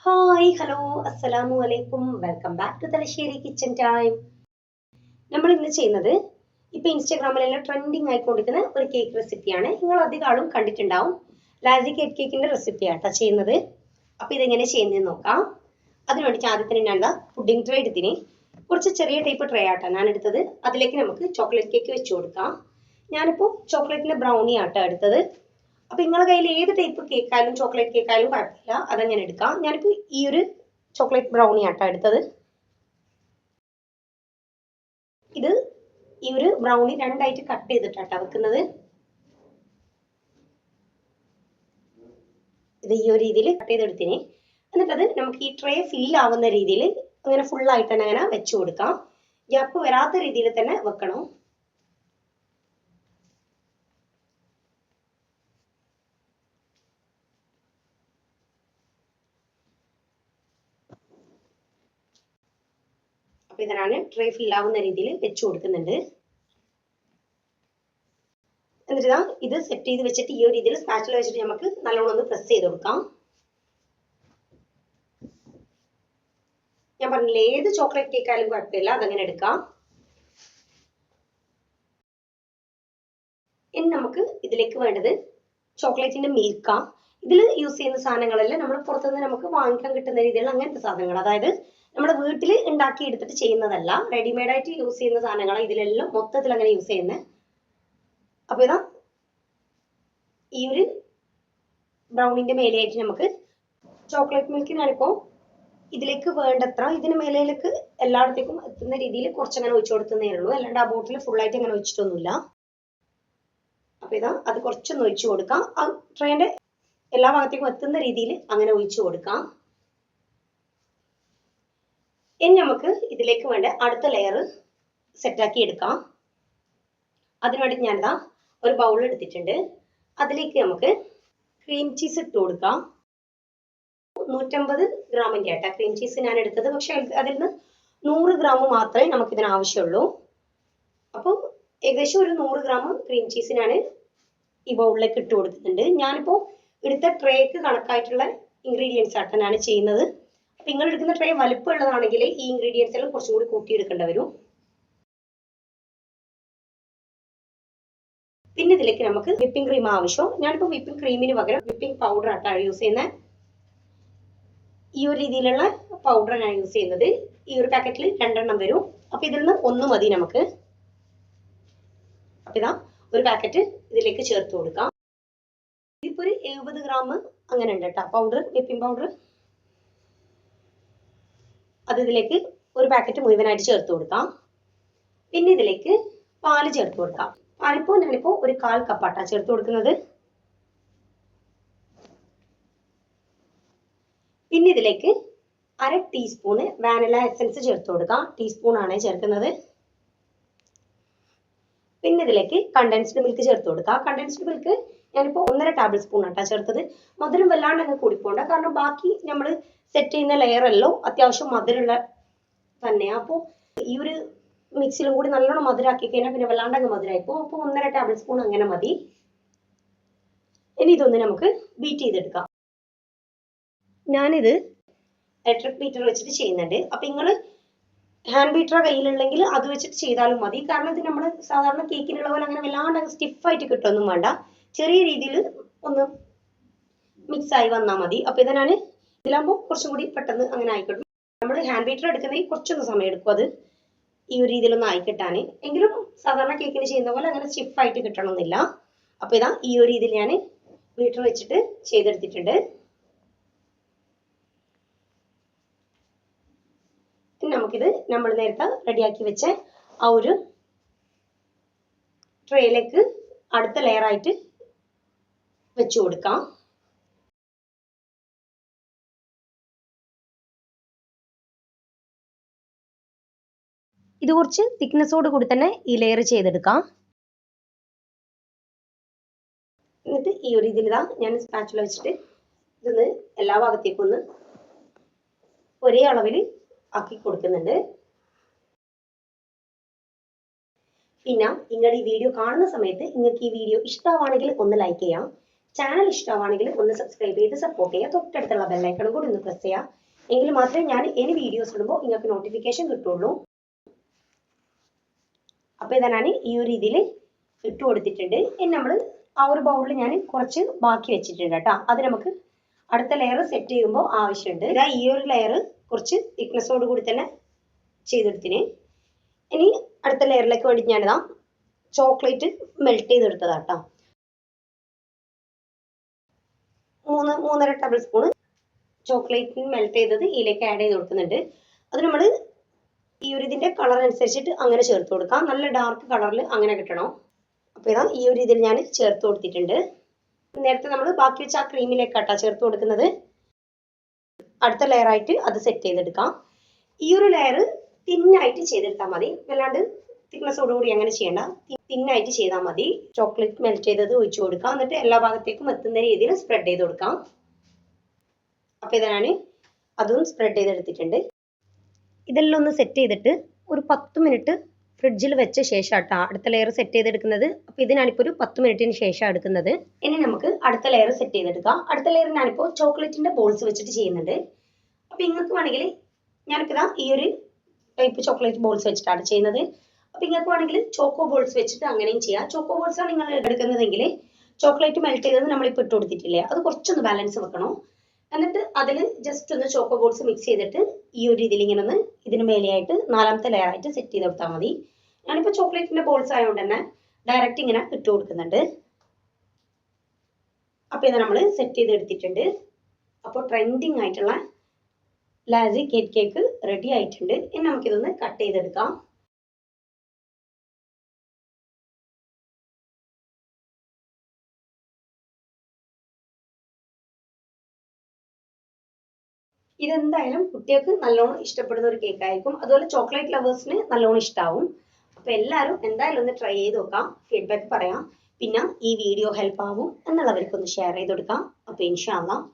Hi hello അസ്സലാമു അലൈക്കും welcome back to Thalassery kitchen time. നമ്മൾ ഇന്ന് ചെയ്യുന്നത് ഇപ്പൊ ഇൻസ്റ്റാഗ്രാമിലെല്ലാം ട്രെൻഡിങ് ആയിക്കൊണ്ടിരിക്കുന്ന ഒരു കേക്ക് റെസിപ്പിയാണ്. നിങ്ങൾ അധികം ആളും കണ്ടിട്ടുണ്ടാവും. ലാസി കേക്ക് കേക്കിന്റെ റെസിപ്പിയാട്ടോ ചെയ്യുന്നത്. അപ്പൊ ഇതെങ്ങനെ ചെയ്യുന്നതെന്ന് നോക്കാം. അതിനുവേണ്ടി ആദ്യത്തിന് ഞാൻ പുഡിംഗ് ട്രേ എടുത്തിന്. കുറച്ച് ചെറിയ ടൈപ്പ് ട്രേ ആട്ടോ ഞാൻ എടുത്തത്. അതിലേക്ക് നമുക്ക് ചോക്ലേറ്റ് കേക്ക് വെച്ച് കൊടുക്കാം. ഞാനിപ്പോൾ ചോക്ലേറ്റിന്റെ ബ്രൗണി ആട്ടോ എടുത്തത്. അപ്പൊ നിങ്ങളുടെ കയ്യിൽ ഏത് ടൈപ്പ് കേക്കായാലും ചോക്ലേറ്റ് കേക്കായാലും കുഴപ്പമില്ല, അതങ്ങനെ എടുക്കാം. ഞാനിപ്പോൾ ഈ ഒരു ചോക്ലേറ്റ് ബ്രൗണി ആട്ടോ എടുത്തത്. ഇത് ഈ ഒരു ബ്രൗണി രണ്ടായിട്ട് കട്ട് ചെയ്തിട്ടാട്ടോ വെക്കുന്നത്. ഇത് ഈ ഒരു രീതിയിൽ കട്ട് ചെയ്തെടുത്തിന്. എന്നിട്ടത് നമുക്ക് ഈ ട്രേ ഫിൽ ആവുന്ന രീതിയിൽ അങ്ങനെ ഫുൾ ആയിട്ട് തന്നെ അങ്ങനെ വെച്ചു കൊടുക്കാം. ഗ്യാപ്പ് വരാത്ത രീതിയിൽ തന്നെ വെക്കണം. അപ്പൊ ഇതിനാണ് ട്രേ ഫിൽ ആവുന്ന രീതിയിൽ വെച്ചു കൊടുക്കുന്നുണ്ട്. എന്നിട്ട് ഇത് സെറ്റ് ചെയ്ത് വെച്ചിട്ട് ഈ ഒരു രീതിയിൽ സ്പാച്ചുല വെച്ചിട്ട് നമുക്ക് നല്ലോണം ഒന്ന് പ്രസ് ചെയ്ത് കൊടുക്കാം. ഞാൻ പറഞ്ഞില്ലേ, ഏത് ചോക്ലേറ്റ് കേക്ക് ആയാലും കുഴപ്പമില്ല, അതങ്ങനെ എടുക്കാം. ഇനി നമുക്ക് ഇതിലേക്ക് വേണ്ടത് ചോക്ലേറ്റിന്റെ മിൽക്കാ. ഇതിൽ യൂസ് ചെയ്യുന്ന സാധനങ്ങളെല്ലാം നമ്മൾ പുറത്തുനിന്ന് നമുക്ക് വാങ്ങിക്കാൻ കിട്ടുന്ന രീതിയിലുള്ള അങ്ങനത്തെ സാധനങ്ങൾ, അതായത് നമ്മുടെ വീട്ടിൽ ഉണ്ടാക്കി എടുത്തിട്ട് ചെയ്യുന്നതല്ല, റെഡിമെയ്ഡ് ആയിട്ട് യൂസ് ചെയ്യുന്ന സാധനങ്ങളാണ് ഇതിലെല്ലാം മൊത്തത്തിൽ അങ്ങനെ യൂസ് ചെയ്യുന്നത്. അപ്പൊ ഇതാ ഈ ഒരു ബ്രൗണിന്റെ മേലെയായിട്ട് നമുക്ക് ചോക്ലേറ്റ് മിൽക്ക് ഞാനിപ്പോ ഇതിലേക്ക് വേണ്ടത്ര ഇതിന് മേലേക്ക് എല്ലായിടത്തേക്കും എത്തുന്ന രീതിയിൽ കുറച്ചങ്ങനെ ഒഴിച്ചു കൊടുക്കുന്നേ ഉള്ളൂ, അല്ലാണ്ട് ആ ബോട്ടിൽ ഫുൾ ആയിട്ട് അങ്ങനെ ഒഴിച്ചിട്ടൊന്നുമില്ല. അപ്പൊ ഇതാ അത് കുറച്ചൊന്ന് ഒഴിച്ചു കൊടുക്കാം. ആ ട്രേന്റെ എല്ലാ ഭാഗത്തേക്കും എത്തുന്ന രീതിയിൽ അങ്ങനെ ഒഴിച്ചു കൊടുക്കാം. ഇനി നമുക്ക് ഇതിലേക്ക് വേണ്ട അടുത്ത ലെയർ സെറ്റാക്കി എടുക്കാം. അതിനുവേണ്ടി ഞാനിതാ ഒരു ബൗൾ എടുത്തിട്ടുണ്ട്. അതിലേക്ക് നമുക്ക് ക്രീം ചീസ് ഇട്ട് കൊടുക്കാം. 150 ഗ്രാമിന്റെ ആട്ടാ ക്രീം ചീസ് ഞാൻ എടുത്തത്. പക്ഷെ അതിൽ നിന്ന് 100 ഗ്രാം മാത്രമേ നമുക്ക് ഇതിന് ആവശ്യമുള്ളൂ. അപ്പം ഏകദേശം ഒരു 100 ഗ്രാം ക്രീം ചീസ് ഞാൻ ഈ ബൗളിലേക്ക് ഇട്ട് കൊടുക്കുന്നുണ്ട്. ഞാനിപ്പോൾ എടുത്ത ട്രേക്ക് കണക്കായിട്ടുള്ള ഇൻഗ്രീഡിയൻസ് ആട്ടോ ഞാൻ ചെയ്യുന്നത്. അപ്പൊ നിങ്ങൾ എടുക്കുന്ന ട്രേ വലുപ്പമുള്ളതാണെങ്കിൽ ഈ ഇൻഗ്രീഡിയൻസ് എല്ലാം കുറച്ചും കൂടി കൂട്ടിയെടുക്കേണ്ടി വരും. പിന്നെ ഇതിലേക്ക് നമുക്ക് വിപ്പിംഗ് ക്രീം ആവശ്യം. ഞാനിപ്പോൾ വിപ്പിംഗ് ക്രീമിന് പകരം വിപ്പിംഗ് പൗഡർ ആട്ടോ യൂസ് ചെയ്യുന്നത്. ഈ ഒരു രീതിയിലുള്ള പൗഡർ ഞാൻ യൂസ് ചെയ്യുന്നത്. ഈ ഒരു പാക്കറ്റിൽ 2 എണ്ണം വരും. അപ്പൊ ഇതിൽ നിന്ന് 1 മതി നമുക്ക്. അപ്പൊ ഇതാ ഒരു പാക്കറ്റ് ഇതിലേക്ക് ചേർത്ത് കൊടുക്കാം. ഇതിപ്പോ ഒരു 70 ഗ്രാം അങ്ങനെ ഉണ്ട് കേട്ടോ പൗഡർ, വിപ്പിംഗ് പൗഡർ. അത് ഇതിലേക്ക് ഒരു പാക്കറ്റ് മുഴുവനായിട്ട് ചേർത്ത് കൊടുക്കാം. പിന്നെ ഇതിലേക്ക് പാല് ചേർത്ത് കൊടുക്കാം. പാലിപ്പോ ഞാനിപ്പോ ഒരു 1/4 കപ്പാട്ടാ ചേർത്ത് കൊടുക്കുന്നത്. പിന്നെ ഇതിലേക്ക് 1/2 ടീസ്പൂണ് വാനില എസൻസ് ചേർത്ത് കൊടുക്കാം. ടീസ്പൂൺ ആണ് ചേർക്കുന്നത്. പിന്നെ ഇതിലേക്ക് കണ്ടൻസ്ഡ് മിൽക്ക് ചേർത്ത് കൊടുക്കാം. കണ്ടൻസ്ഡ് മിൽക്ക് ഞാനിപ്പോൾ 1.5 ടേബിൾ സ്പൂൺ ആട്ടാ ചേർത്തത്. മധുരം വല്ലാണ്ട് അങ്ങ് കൂടിപ്പോണ്ട, കാരണം ബാക്കി നമ്മൾ സെറ്റ് ചെയ്യുന്ന ലെയർ എല്ലാം അത്യാവശ്യം മധുരമുള്ള തന്നെയാണ്. അപ്പോൾ ഈ ഒരു മിക്സിലും കൂടി നല്ലോണം മധുരമാക്കി കഴിഞ്ഞാൽ പിന്നെ വല്ലാണ്ട് അങ്ങ് മധുരമായിപ്പോ. അപ്പോൾ 1.5 ടേബിൾ സ്പൂൺ അങ്ങനെ മതി. ഇനി ഇതൊന്ന് നമുക്ക് ബീറ്റ് ചെയ്തെടുക്കാം. ഞാനിത് ഇലക്ട്രിക് ബീറ്റർ വെച്ചിട്ട് ചെയ്യുന്നുണ്ട്. അപ്പൊ നിങ്ങൾ ഹാൻഡ് ബീറ്റർ കയ്യിലുണ്ടെങ്കിൽ അത് വെച്ചിട്ട് ചെയ്താലും മതി. കാരണം ഇത് നമ്മൾ സാധാരണ കേക്കിനുള്ള പോലെ അങ്ങനെ വല്ലാണ്ട് സ്റ്റിഫായിട്ട് കിട്ടുമൊന്നും വേണ്ട. ചെറിയ രീതിയിൽ ഒന്ന് മിക്സ് ആയി വന്നാൽ മതി. അപ്പൊ ഇത് ഞാൻ ഇതിലാകുമ്പോൾ കുറച്ചും കൂടി പെട്ടെന്ന് അങ്ങനെ ആയിക്കിട്ടും. നമ്മൾ ഹാൻഡ് ബീറ്റർ എടുക്കുന്നെങ്കിൽ കുറച്ചൊന്ന് സമയം എടുക്കും അത് ഈ ഒരു രീതിയിലൊന്നും ആയിക്കിട്ടാൻ. എങ്കിലും സാധാരണ കേക്കിന് ചെയ്യുന്ന പോലെ അങ്ങനെ സ്റ്റിഫായിട്ട് കിട്ടണമെന്നില്ല. അപ്പൊ ഇതാ ഈ ഒരു രീതിയിൽ ഞാൻ ബീറ്റർ വെച്ചിട്ട് ചെയ്തെടുത്തിട്ടുണ്ട്. നമുക്കിത് നമ്മൾ നേരത്തെ റെഡിയാക്കി വെച്ച ആ ഒരു ട്രേയിലേക്ക് അടുത്ത ലെയർ ആയിട്ട് വെച്ചു കൊടുക്കാം. ഇത് കുറച്ച് തിക്നെസ്സോട് കൂടി തന്നെ ഈ ലെയർ ചെയ്തെടുക്കാം. എന്നിട്ട് ഈ ഒരു രീതിയിൽ ഞാൻ സ്പാച്ചുല വെച്ചിട്ട് ഇതൊന്ന് എല്ലാ ഭാഗത്തേക്കും ഒന്ന് ഒരേ അളവിൽ ആക്കി കൊടുക്കുന്നുണ്ട്. പിന്നെ നിങ്ങൾ ഈ വീഡിയോ കാണുന്ന സമയത്ത് നിങ്ങൾക്ക് ഈ വീഡിയോ ഇഷ്ടമാണെങ്കിൽ ഒന്ന് ലൈക്ക് ചെയ്യാം. ചാനൽ ഇഷ്ടമാണെങ്കിൽ ഒന്ന് സബ്സ്ക്രൈബ് ചെയ്ത് സപ്പോർട്ട് ചെയ്യുക. തൊട്ടടുത്തുള്ള ബെല്ലൈക്കൺ കൂടി ഒന്ന് പ്രസ് ചെയ്യുക. എങ്കിൽ മാത്രമേ ഞാൻ ഇനി വീഡിയോസ് ഇടുമ്പോൾ നിങ്ങൾക്ക് നോട്ടിഫിക്കേഷൻ കിട്ടുള്ളൂ. അപ്പോൾ ഇതാ ഞാൻ ഈ ഒരു രീതിയിൽ ഇട്ട് കൊടുത്തിട്ടുണ്ട്. ഇനി നമ്മൾ ആ ഒരു ബൗളിൽ ഞാൻ കുറച്ച് ബാക്കി വെച്ചിട്ടുണ്ട് കേട്ടോ. അത് നമുക്ക് അടുത്ത ലെയർ സെറ്റ് ചെയ്യുമ്പോൾ ആവശ്യമുണ്ട്. ഇതാ ഈ ഒരു ലെയർ കുറച്ച് തിക്നെസ്സോട് കൂടി തന്നെ ചെയ്തെടുത്തിന്. ഇനി അടുത്ത ലെയറിലേക്ക് വേണ്ടി ഞാനിതാ ചോക്ലേറ്റ് മെൽറ്റ് ചെയ്തെടുത്തതാ കേട്ടോ. 3.5 ടേബിൾ സ്പൂൺ ചോക്ലേറ്റ് മെൽറ്റ് ചെയ്തത് ഇതിലേക്ക് ആഡ് ചെയ്ത് കൊടുക്കുന്നുണ്ട്. അത് നമ്മൾ ഈ ഒരു ഇതിന്റെ കളർ അനുസരിച്ചിട്ട് അങ്ങനെ ചേർത്ത് കൊടുക്കാം. നല്ല ഡാർക്ക് കളറിൽ അങ്ങനെ കിട്ടണം. അപ്പോൾ ഇതാ ഈ ഒരു ഇതിൽ ഞാൻ ചേർത്ത് കൊടുത്തിട്ടുണ്ട്. നേരത്തെ നമ്മൾ ബാക്കി വെച്ച ആ ക്രീമിലേക്കാട്ടാ ചേർത്ത് കൊടുക്കുന്നത്. അടുത്ത ലെയർ ആയിട്ട് അത് സെറ്റ് ചെയ്തെടുക്കാം. ഈ ഒരു ലെയർ തിന്നായിട്ട് ചെയ്തെടുത്താൽ മതി, വല്ലാണ്ട് തിക്നെസ്സോടുകൂടി അങ്ങനെ ചെയ്യേണ്ട. തിന്നായിട്ട് ചെയ്താൽ മതി. ചോക്ലേറ്റ് മെൽറ്റ് ചെയ്തത് ഒഴിച്ചു കൊടുക്കാം. എന്നിട്ട് എല്ലാ ഭാഗത്തേക്കും എത്തുന്ന രീതിയിൽ സ്പ്രെഡ് ചെയ്ത് കൊടുക്കാം. അപ്പോൾ ഇത് ഞാൻ അതും സ്പ്രെഡ് ചെയ്തെടുത്തിട്ടുണ്ട്. ഇതെല്ലാം ഒന്ന് സെറ്റ് ചെയ്തിട്ട് ഒരു 10 മിനിറ്റ് ഫ്രിഡ്ജിൽ വെച്ച ശേഷം കേട്ടോ അടുത്ത ലെയർ സെറ്റ് ചെയ്തെടുക്കുന്നത്. അപ്പോൾ ഇത് ഞാനിപ്പോൾ ഒരു 10 മിനിറ്റിന് ശേഷം എടുക്കുന്നത്. ഇനി നമുക്ക് അടുത്ത ലെയർ സെറ്റ് ചെയ്തെടുക്കാം. അടുത്ത ലെയർ ഞാനിപ്പോൾ ചോക്ലേറ്റിന്റെ ബോൾസ് വെച്ചിട്ട് ചെയ്യുന്നുണ്ട്. അപ്പോൾ നിങ്ങൾക്ക് വേണമെങ്കിൽ ഞാനിപ്പോൾ ഇതാ ഈ ഒരു ടൈപ്പ് ചോക്ലേറ്റ് ബോൾസ് വെച്ചിട്ടാണ് ചെയ്യുന്നത്. അപ്പോൾ നിങ്ങൾക്ക് വേണമെങ്കിൽ ചോക്കോ ബോൾസ് വെച്ചിട്ട് അങ്ങനെയും ചെയ്യാം. ചോക്കോ ബോൾസ് ആണ് നിങ്ങൾ എടുക്കുന്നതെങ്കിൽ ചോക്ലേറ്റ് മെൽറ്റ് ചെയ്തത് നമ്മളിപ്പോൾ ഇട്ട് കൊടുത്തിട്ടില്ലേ, അത് കുറച്ചൊന്ന് ബാലൻസ് വെക്കണം. എന്നിട്ട് അതിൽ ജസ്റ്റ് ഒന്ന് ചോക്കോ ബോൾസ് മിക്സ് ചെയ്തിട്ട് ഈ ഒരു രീതിയിൽ ഇങ്ങനെ ഒന്ന് ഇതിന് മേലെയായിട്ട് 4ാമത്തെ ലെയർ ആയിട്ട് സെറ്റ് ചെയ്ത് കൊടുത്താൽ മതി. ഞാനിപ്പോൾ ചോക്ലേറ്റിന്റെ ബോൾസ് ആയതുകൊണ്ട് തന്നെ ഡയറക്റ്റ് ഇങ്ങനെ ഇട്ട് കൊടുക്കുന്നുണ്ട്. അപ്പോൾ ഇത് നമ്മൾ സെറ്റ് ചെയ്ത് എടുത്തിട്ടുണ്ട്. അപ്പോൾ ട്രെൻഡിങ് ആയിട്ടുള്ള ലാസി കേക്ക് റെഡി ആയിട്ടുണ്ട്. ഇനി നമുക്കിതൊന്ന് കട്ട് ചെയ്തെടുക്കാം. ഇതെന്തായാലും കുട്ടികൾക്ക് നല്ലോണം ഇഷ്ടപ്പെടുന്ന ഒരു കേക്ക് ആയിരിക്കും. അതുപോലെ ചോക്ലേറ്റ് ലവേഴ്സിന് നല്ലോണം ഇഷ്ടാവും. അപ്പോൾ എല്ലാവരും എന്തായാലും ഒന്ന് ട്രൈ ചെയ്ത് നോക്കാം, ഫീഡ്ബാക്ക് പറയാം. പിന്നെ ഈ വീഡിയോ ഹെൽപ്പ് ആവും എന്നുള്ളവർക്കൊന്ന് ഷെയർ ചെയ്ത് കൊടുക്കാം. അപ്പോൾ ഇൻഷാ അല്ലാഹ്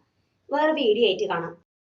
വേറെ വീഡിയോ ആയിട്ട് കാണാം.